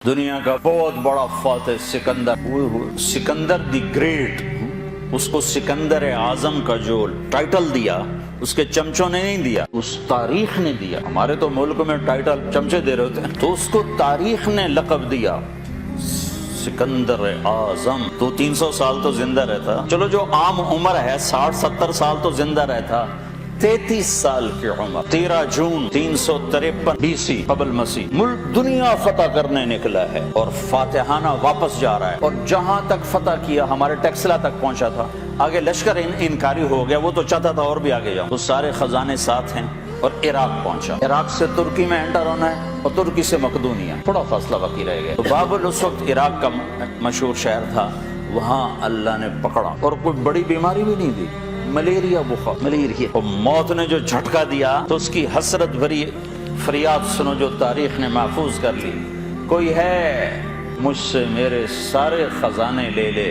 دنیا کا بہت بڑا فاتح سکندر دی گریٹ، اس کو سکندر اعظم کا جو ٹائٹل دیا اس کے چمچوں نے نہیں دیا، اس تاریخ نے دیا۔ ہمارے تو ملک میں ٹائٹل چمچے دے رہے ہوتے ہیں، تو اس کو تاریخ نے لقب دیا سکندر اعظم۔ تو 300 سال تو زندہ رہتا، چلو جو عام عمر ہے 60-70 سال تو زندہ رہتا، 33 سال کی عمر، 13 جون 353 BC قبل مسیح ملک دنیا فتح کرنے نکلا ہے اور فاتحانہ واپس جا رہا ہے، اور جہاں تک فتح کیا ہمارے ٹیکسلا تک پہنچا تھا، آگے لشکر انکاری ہو گیا، وہ تو چاہتا تھا اور بھی آگے جاؤ، تو سارے خزانے ساتھ ہیں اور عراق پہنچا۔ عراق سے ترکی میں انٹر ہونا ہے اور ترکی سے مقدونیہ، تھوڑا فاصلہ باقی رہ گیا۔ تو بابل اس وقت عراق کا مشہور شہر تھا، وہاں اللہ نے پکڑا اور کوئی بڑی بیماری بھی نہیں دی، ملیریا بخار، ملیریا، اور موت نے جو جھٹکا دیا تو اس کی حسرت بھری فریاد سنو جو تاریخ نے محفوظ کر لی۔ کوئی ہے مجھ سے میرے سارے خزانے لے لے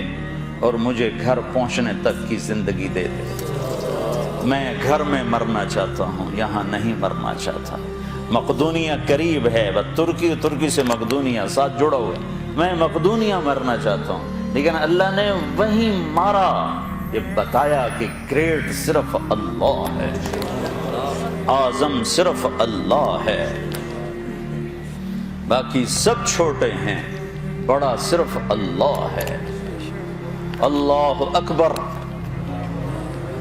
اور مجھے گھر پہنچنے تک کی زندگی دے دے، میں گھر میں مرنا چاہتا ہوں، یہاں نہیں مرنا چاہتا۔ مقدونیہ قریب ہے، بس ترکی سے مقدونیہ ساتھ جڑا ہوا ہے، میں مقدونیہ مرنا چاہتا ہوں، لیکن اللہ نے وہیں مارا، یہ بتایا کہ گریٹ صرف اللہ ہے، اعظم صرف اللہ ہے، باقی سب چھوٹے ہیں، بڑا صرف اللہ ہے۔ اللہ اکبر،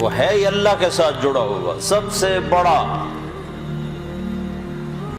وہ ہے ہی اللہ کے ساتھ جڑا ہوا، سب سے بڑا